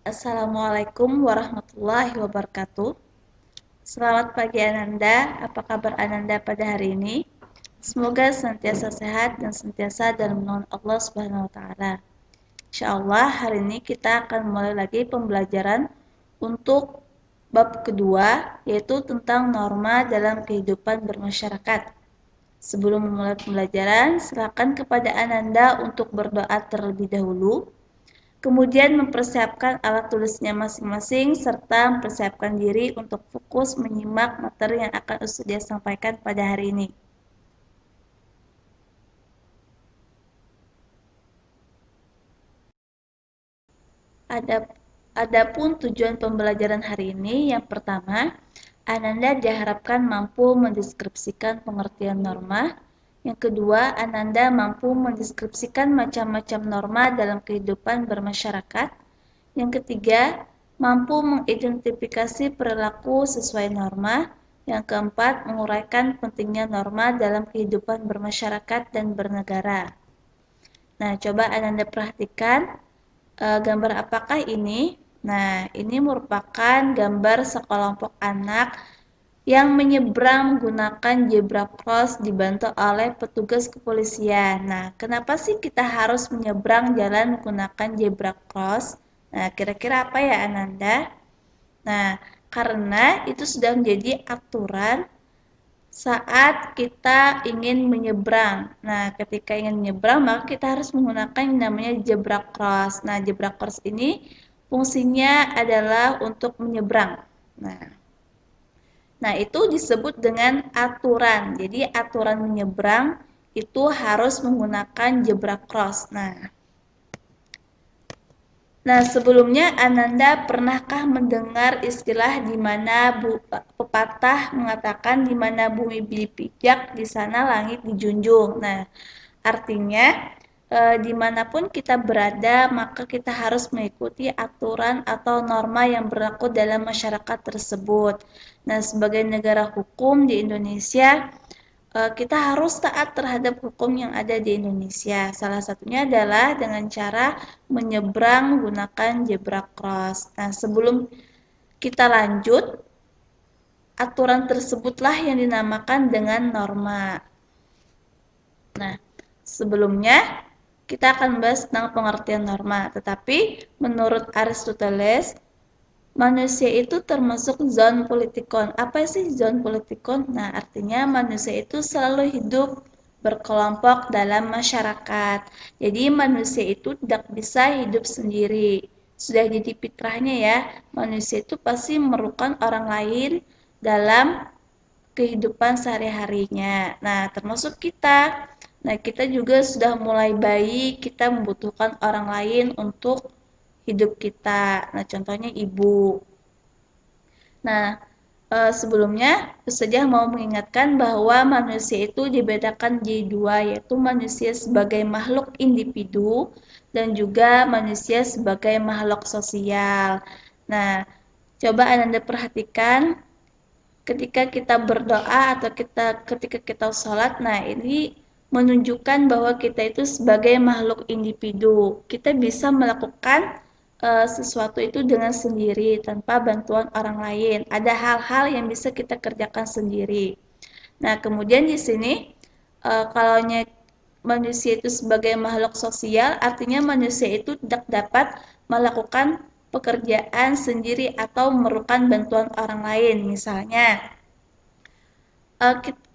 Assalamualaikum warahmatullahi wabarakatuh. Selamat pagi Ananda, apa kabar Ananda pada hari ini? Semoga senantiasa sehat dan senantiasa dalam naungan Allah Subhanahu wa taala. Insyaallah hari ini kita akan mulai lagi pembelajaran untuk bab kedua, yaitu tentang norma dalam kehidupan bermasyarakat. Sebelum memulai pembelajaran, silakan kepada Ananda untuk berdoa terlebih dahulu. Kemudian mempersiapkan alat tulisnya masing-masing serta mempersiapkan diri untuk fokus menyimak materi yang akan Ustazah sampaikan pada hari ini. Adapun tujuan pembelajaran hari ini, yang pertama, Ananda diharapkan mampu mendeskripsikan pengertian norma. Yang kedua, Ananda mampu mendeskripsikan macam-macam norma dalam kehidupan bermasyarakat. Yang ketiga, mampu mengidentifikasi perilaku sesuai norma. Yang keempat, menguraikan pentingnya norma dalam kehidupan bermasyarakat dan bernegara. Nah, coba Ananda perhatikan gambar apakah ini? Nah, ini merupakan gambar sekelompok anak yang menyeberang menggunakan zebra cross dibantu oleh petugas kepolisian. Nah, kenapa sih kita harus menyeberang jalan menggunakan zebra cross? Nah, kira-kira apa ya Ananda? Nah, karena itu sudah menjadi aturan saat kita ingin menyeberang. Nah, ketika ingin menyeberang, maka kita harus menggunakan yang namanya zebra cross. Nah, zebra cross ini fungsinya adalah untuk menyeberang. Nah, itu disebut dengan aturan. Jadi, aturan menyeberang itu harus menggunakan zebra cross. Nah, sebelumnya Ananda pernahkah mendengar istilah di mana pepatah mengatakan di mana bumi dipijak, di sana langit dijunjung. Nah, artinya dimanapun kita berada, maka kita harus mengikuti aturan atau norma yang berlaku dalam masyarakat tersebut. Nah, sebagai negara hukum di Indonesia, kita harus taat terhadap hukum yang ada di Indonesia. Salah satunya adalah dengan cara menyeberang menggunakan zebra cross. Nah, sebelum kita lanjut, aturan tersebutlah yang dinamakan dengan norma. Nah, sebelumnya kita akan membahas tentang pengertian norma. Tetapi menurut Aristoteles, manusia itu termasuk zon politikon. Apa sih zon politikon? Nah, artinya manusia itu selalu hidup berkelompok dalam masyarakat. Jadi manusia itu tidak bisa hidup sendiri. Sudah jadi fitrahnya ya, manusia itu pasti memerlukan orang lain dalam kehidupan sehari-harinya. Nah, termasuk kita. Nah, kita juga sudah mulai bayi, kita membutuhkan orang lain untuk hidup kita. Nah, contohnya ibu. Nah, sebelumnya Ustazah mau mengingatkan bahwa manusia itu dibedakan jadi dua, yaitu manusia sebagai makhluk individu dan juga manusia sebagai makhluk sosial. Nah, coba Anda perhatikan ketika kita berdoa atau ketika kita sholat, nah ini menunjukkan bahwa kita itu sebagai makhluk individu. Kita bisa melakukan sesuatu itu dengan sendiri tanpa bantuan orang lain. Ada hal-hal yang bisa kita kerjakan sendiri. Nah, kemudian di sini kalau manusia itu sebagai makhluk sosial, artinya manusia itu tidak dapat melakukan pekerjaan sendiri atau memerlukan bantuan orang lain. Misalnya,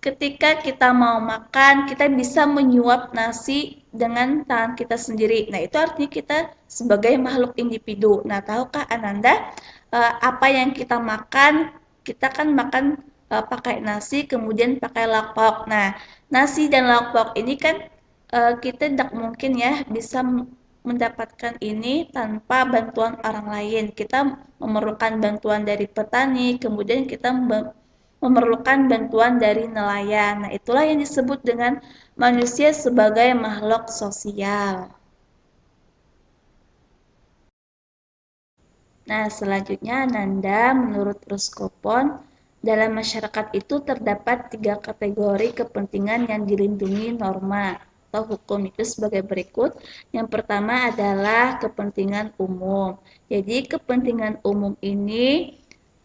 ketika kita mau makan, kita bisa menyuap nasi dengan tangan kita sendiri. Nah, itu artinya kita sebagai makhluk individu. Nah, tahukah Ananda apa yang kita makan? Kita kan makan pakai nasi, kemudian pakai lauk pauk. Nah, nasi dan lauk pauk ini kan kita tidak mungkin ya bisa mendapatkan ini tanpa bantuan orang lain. Kita memerlukan bantuan dari petani, kemudian kita memerlukan bantuan dari nelayan. Nah, itulah yang disebut dengan manusia sebagai makhluk sosial. Nah, selanjutnya Nanda, menurut Ruskopon, dalam masyarakat itu terdapat 3 kategori kepentingan yang dilindungi norma atau hukum itu sebagai berikut. Yang pertama adalah kepentingan umum. Jadi kepentingan umum ini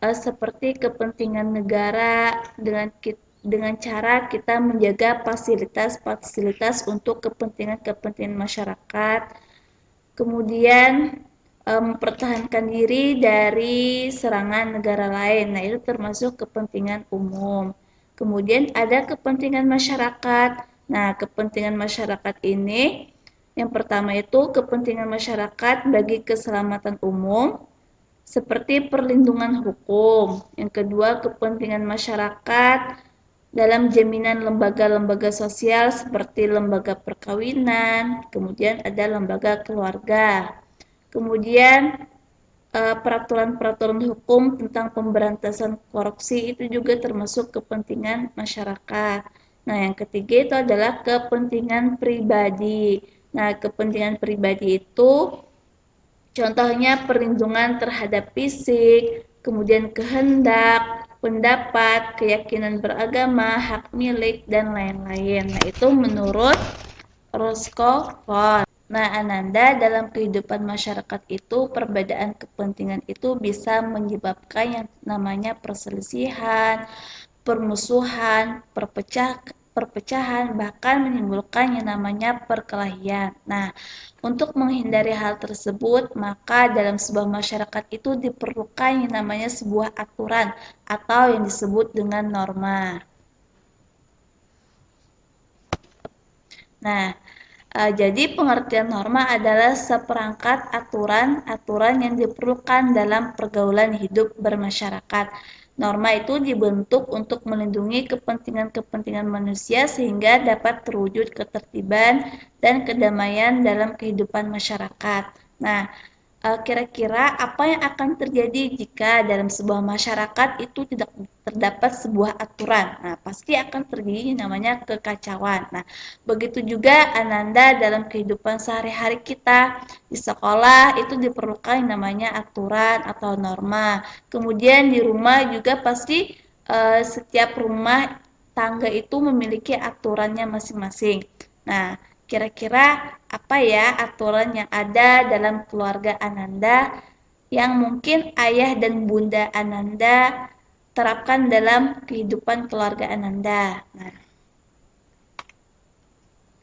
seperti kepentingan negara dengan cara kita menjaga fasilitas-fasilitas untuk kepentingan-kepentingan masyarakat, kemudian mempertahankan diri dari serangan negara lain. Nah, itu termasuk kepentingan umum. Kemudian ada kepentingan masyarakat. Nah, kepentingan masyarakat ini yang pertama itu kepentingan masyarakat bagi keselamatan umum seperti perlindungan hukum. Yang kedua, kepentingan masyarakat dalam jaminan lembaga-lembaga sosial seperti lembaga perkawinan, kemudian ada lembaga keluarga. Kemudian peraturan-peraturan hukum tentang pemberantasan korupsi itu juga termasuk kepentingan masyarakat. Nah, yang ketiga itu adalah kepentingan pribadi. Nah, kepentingan pribadi itu contohnya perlindungan terhadap fisik, kemudian kehendak, pendapat, keyakinan beragama, hak milik, dan lain-lain. Nah, itu menurut Roscoe Ford. Nah, Ananda, dalam kehidupan masyarakat itu, perbedaan kepentingan itu bisa menyebabkan yang namanya perselisihan, permusuhan, perpecahan, bahkan menimbulkan yang namanya perkelahian. Nah, untuk menghindari hal tersebut, maka dalam sebuah masyarakat itu diperlukan yang namanya sebuah aturan atau yang disebut dengan norma. Nah, jadi pengertian norma adalah seperangkat aturan-aturan yang diperlukan dalam pergaulan hidup bermasyarakat. Norma itu dibentuk untuk melindungi kepentingan-kepentingan manusia sehingga dapat terwujud ketertiban dan kedamaian dalam kehidupan masyarakat. Nah, kira-kira apa yang akan terjadi jika dalam sebuah masyarakat itu tidak terdapat sebuah aturan? Nah, pasti akan terjadi namanya kekacauan. Nah, begitu juga Ananda dalam kehidupan sehari-hari kita di sekolah itu diperlukan namanya aturan atau norma. Kemudian di rumah juga pasti setiap rumah tangga itu memiliki aturannya masing-masing. Nah, kira-kira apa ya aturan yang ada dalam keluarga Ananda yang mungkin ayah dan bunda Ananda terapkan dalam kehidupan keluarga Ananda?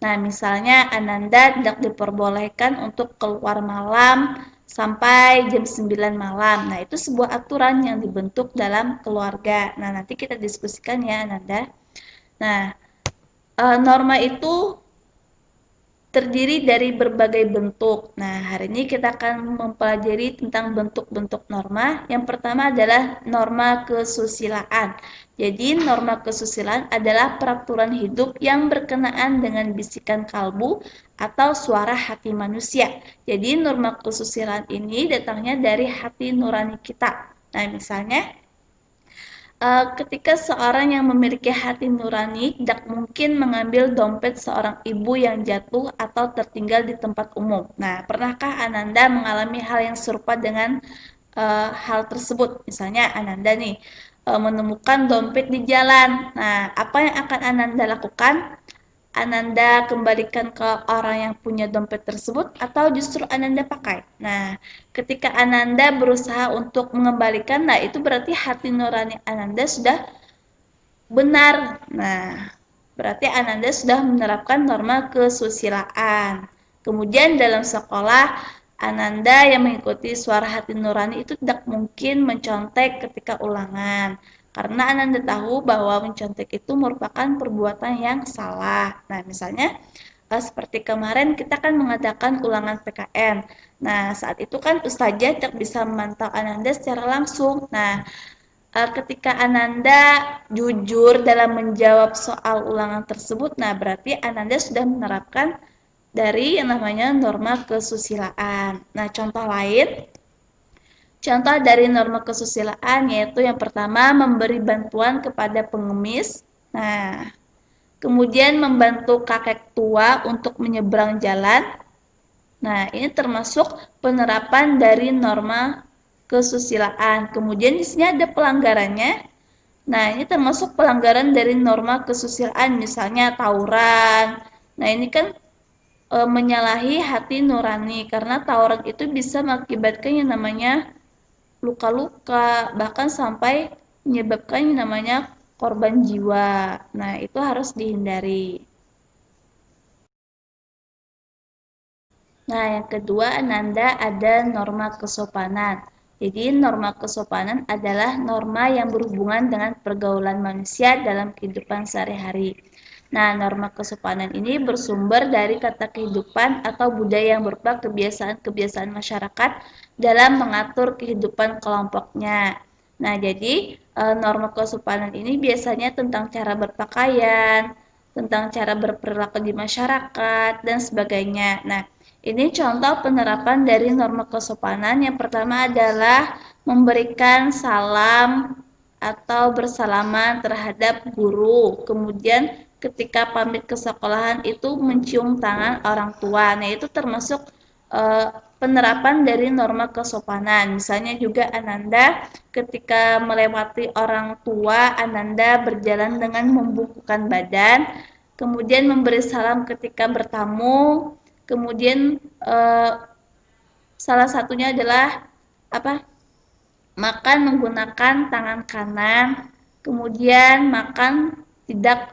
Nah, misalnya Ananda tidak diperbolehkan untuk keluar malam sampai jam 9 malam. Nah, itu sebuah aturan yang dibentuk dalam keluarga. Nah, nanti kita diskusikan ya, Ananda. Nah, norma itu terdiri dari berbagai bentuk. Nah, hari ini kita akan mempelajari tentang bentuk-bentuk norma. Yang pertama adalah norma kesusilaan. Jadi, norma kesusilaan adalah peraturan hidup yang berkenaan dengan bisikan kalbu atau suara hati manusia. Jadi, norma kesusilaan ini datangnya dari hati nurani kita. Nah, misalnya, ketika seorang yang memiliki hati nurani tidak mungkin mengambil dompet seorang ibu yang jatuh atau tertinggal di tempat umum. Nah, pernahkah Ananda mengalami hal yang serupa dengan hal tersebut? Misalnya Ananda nih menemukan dompet di jalan. Nah, apa yang akan Ananda lakukan? Ananda kembalikan ke orang yang punya dompet tersebut atau justru Ananda pakai. Nah, ketika Ananda berusaha untuk mengembalikan, nah itu berarti hati nurani Ananda sudah benar. Nah, berarti Ananda sudah menerapkan norma kesusilaan. Kemudian dalam sekolah, Ananda yang mengikuti suara hati nurani itu tidak mungkin mencontek ketika ulangan. Karena Ananda tahu bahwa mencontek itu merupakan perbuatan yang salah. Nah, misalnya seperti kemarin kita kan mengadakan ulangan PKN. Nah, saat itu kan Ustazah tidak bisa memantau Ananda secara langsung. Nah, ketika Ananda jujur dalam menjawab soal ulangan tersebut, nah berarti Ananda sudah menerapkan dari yang namanya norma kesusilaan. Nah, contoh dari norma kesusilaan yaitu yang pertama memberi bantuan kepada pengemis. Nah, kemudian membantu kakek tua untuk menyeberang jalan. Nah, ini termasuk penerapan dari norma kesusilaan. Kemudian di sini ada pelanggarannya. Nah, ini termasuk pelanggaran dari norma kesusilaan, misalnya tawuran. Nah, ini kan menyalahi hati nurani, karena tawuran itu bisa mengakibatkan yang namanya luka-luka, bahkan sampai menyebabkan yang namanya korban jiwa. Nah, itu harus dihindari. Nah, yang kedua, Ananda, ada norma kesopanan. Jadi, norma kesopanan adalah norma yang berhubungan dengan pergaulan manusia dalam kehidupan sehari-hari. Nah, norma kesopanan ini bersumber dari kata kehidupan atau budaya yang berupa kebiasaan-kebiasaan masyarakat dalam mengatur kehidupan kelompoknya. Nah, jadi norma kesopanan ini biasanya tentang cara berpakaian, tentang cara berperilaku di masyarakat, dan sebagainya. Nah, ini contoh penerapan dari norma kesopanan. Yang pertama adalah memberikan salam atau bersalaman terhadap guru. Kemudian ketika pamit ke sekolahan itu mencium tangan orang tua. Nah, itu termasuk eh, penerapan dari norma kesopanan. Misalnya juga Ananda ketika melewati orang tua, Ananda berjalan dengan membungkukkan badan, kemudian memberi salam ketika bertamu, kemudian salah satunya adalah apa? Makan menggunakan tangan kanan, kemudian makan tidak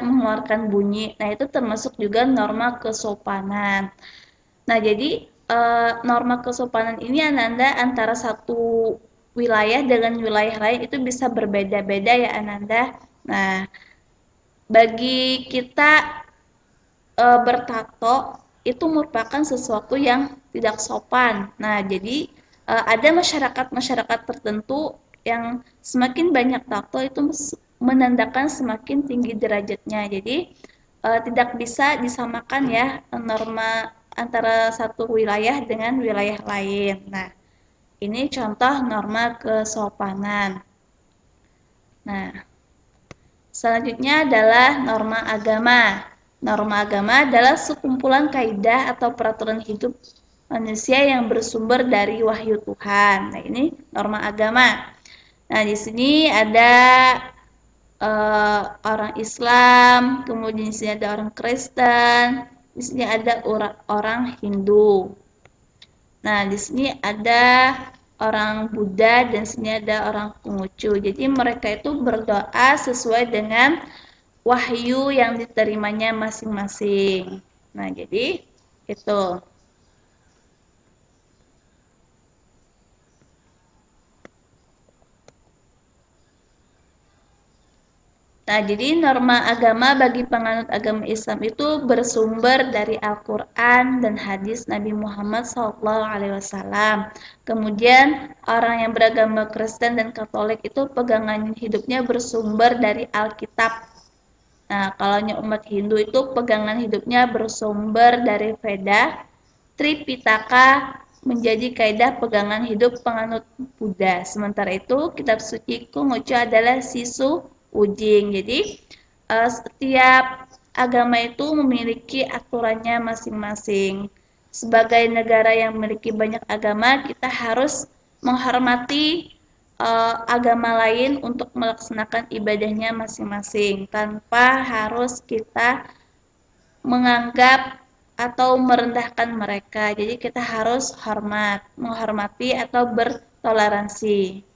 mengeluarkan bunyi. Nah, itu termasuk juga norma kesopanan. Nah, jadi norma kesopanan ini Ananda antara satu wilayah dengan wilayah lain itu bisa berbeda-beda ya Ananda. Nah, bagi kita bertato itu merupakan sesuatu yang tidak sopan. Nah, jadi ada masyarakat-masyarakat tertentu yang semakin banyak tato itu menandakan semakin tinggi derajatnya. Jadi tidak bisa disamakan ya norma antara satu wilayah dengan wilayah lain. Nah, ini contoh norma kesopanan. Nah, selanjutnya adalah norma agama. Norma agama adalah sekumpulan kaidah atau peraturan hidup manusia yang bersumber dari wahyu Tuhan. Nah, ini norma agama. Nah, di sini ada orang Islam, kemudian di sini ada orang Kristen, di sini ada orang Hindu. Nah, di sini ada orang Buddha dan di sini ada orang Konghucu. Jadi mereka itu berdoa sesuai dengan wahyu yang diterimanya masing-masing. Nah, jadi itu. Nah, jadi norma agama bagi penganut agama Islam itu bersumber dari Al-Quran dan hadis Nabi Muhammad SAW. Kemudian orang yang beragama Kristen dan Katolik itu pegangan hidupnya bersumber dari Alkitab. Nah, kalau umat Hindu itu pegangan hidupnya bersumber dari Veda, Tripitaka menjadi kaidah pegangan hidup penganut Buddha. Sementara itu, kitab suci Konghucu adalah Sisu Ujing. Jadi, setiap agama itu memiliki aturannya masing-masing. Sebagai negara yang memiliki banyak agama, kita harus menghormati agama lain untuk melaksanakan ibadahnya masing-masing tanpa harus kita menganggap atau merendahkan mereka. Jadi kita harus menghormati atau bertoleransi.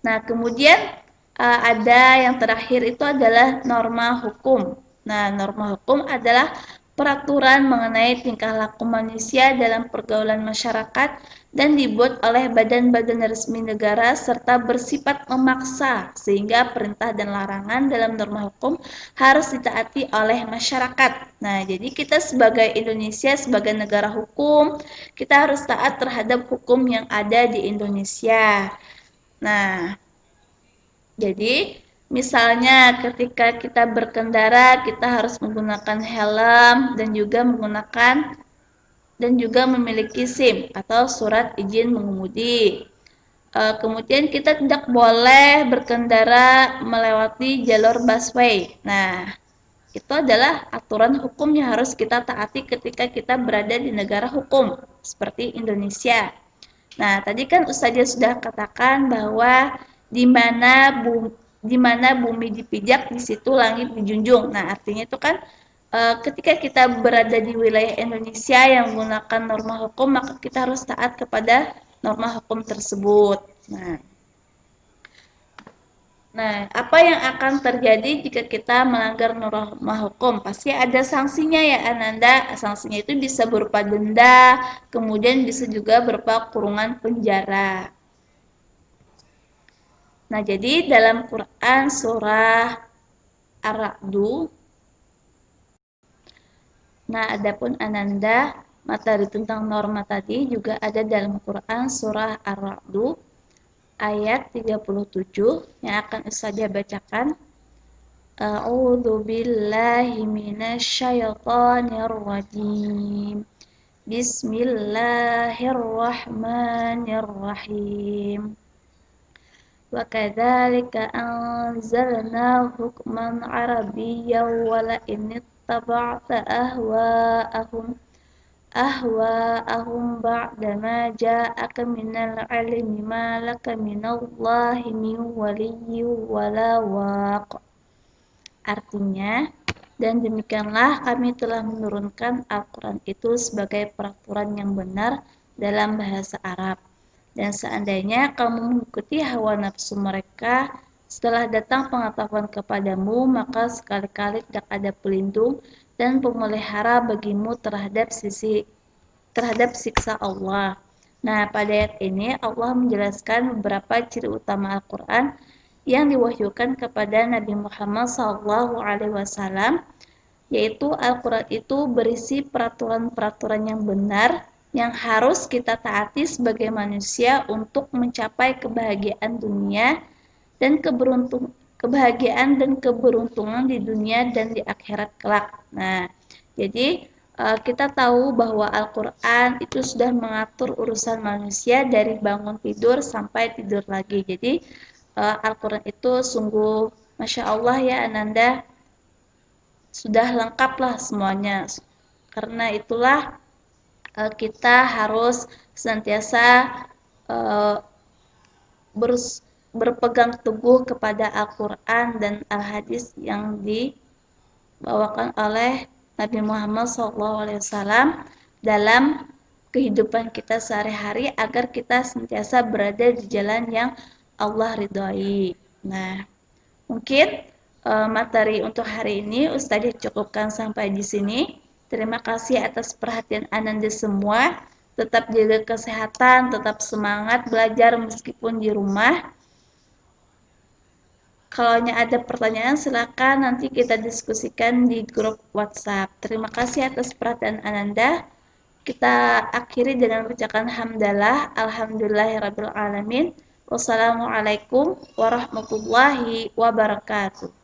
Nah, kemudian ada yang terakhir itu adalah norma hukum. Nah, norma hukum adalah peraturan mengenai tingkah laku manusia dalam pergaulan masyarakat dan dibuat oleh badan-badan resmi negara serta bersifat memaksa sehingga perintah dan larangan dalam norma hukum harus ditaati oleh masyarakat. Nah, jadi kita sebagai Indonesia, sebagai negara hukum, kita harus taat terhadap hukum yang ada di Indonesia. Nah, jadi misalnya ketika kita berkendara, kita harus menggunakan helm dan juga memiliki SIM atau surat izin mengemudi. Kemudian kita tidak boleh berkendara melewati jalur busway. Nah, itu adalah aturan hukum yang harus kita taati ketika kita berada di negara hukum seperti Indonesia. Nah, tadi kan Ustazah sudah katakan bahwa di mana bumi dipijak, di situ langit dijunjung. Nah, artinya itu kan ketika kita berada di wilayah Indonesia yang menggunakan norma hukum, maka kita harus taat kepada norma hukum tersebut. Nah, apa yang akan terjadi jika kita melanggar norma hukum? Pasti ada sanksinya ya, Ananda. Sanksinya itu bisa berupa denda, kemudian bisa juga berupa kurungan penjara. Nah, jadi dalam Quran surah Ar-Ra'du, nah adapun Ananda, materi tentang norma tadi juga ada dalam Quran surah Ar-Ra'du ayat 37 yang akan saya bacakan. A'udzu billahi minasyaitonir rajim. Bismillahirrahmanirrahim. Wa kadzalika anzalna hukman arabiyyan wa la in ittaba'ta ahwa'ahum ba'da ma ja'aka minal ilmi ma laka minallahi min waliyyin wala waq. Artinya, dan demikianlah kami telah menurunkan Al-Quran itu sebagai peraturan yang benar dalam bahasa Arab. Dan seandainya kamu mengikuti hawa nafsu mereka, setelah datang pengetahuan kepadamu, maka sekali-kali tidak ada pelindung dan pemelihara bagimu terhadap siksa Allah. Nah, pada ayat ini Allah menjelaskan beberapa ciri utama Al-Quran yang diwahyukan kepada Nabi Muhammad SAW, yaitu Al-Quran itu berisi peraturan-peraturan yang benar yang harus kita taati sebagai manusia untuk mencapai kebahagiaan dunia dan kebahagiaan dan keberuntungan di dunia dan di akhirat kelak. Nah, jadi kita tahu bahwa Al-Quran itu sudah mengatur urusan manusia dari bangun tidur sampai tidur lagi. Jadi Al-Quran itu sungguh Masya Allah ya Ananda, sudah lengkaplah semuanya. Karena itulah kita harus senantiasa uh, berpegang teguh kepada Al-Quran dan Al-Hadis yang dibawakan oleh Nabi Muhammad SAW dalam kehidupan kita sehari-hari agar kita senantiasa berada di jalan yang Allah ridhoi. Nah, mungkin materi untuk hari ini Ustadzah cukupkan sampai di sini. Terima kasih atas perhatian Ananda semua. Tetap jaga kesehatan, tetap semangat belajar meskipun di rumah. Kalau ada pertanyaan silakan nanti kita diskusikan di grup WhatsApp. Terima kasih atas perhatian Ananda. Kita akhiri dengan ucapan hamdalah, alhamdulillahirabbil alamin. Wassalamualaikum warahmatullahi wabarakatuh.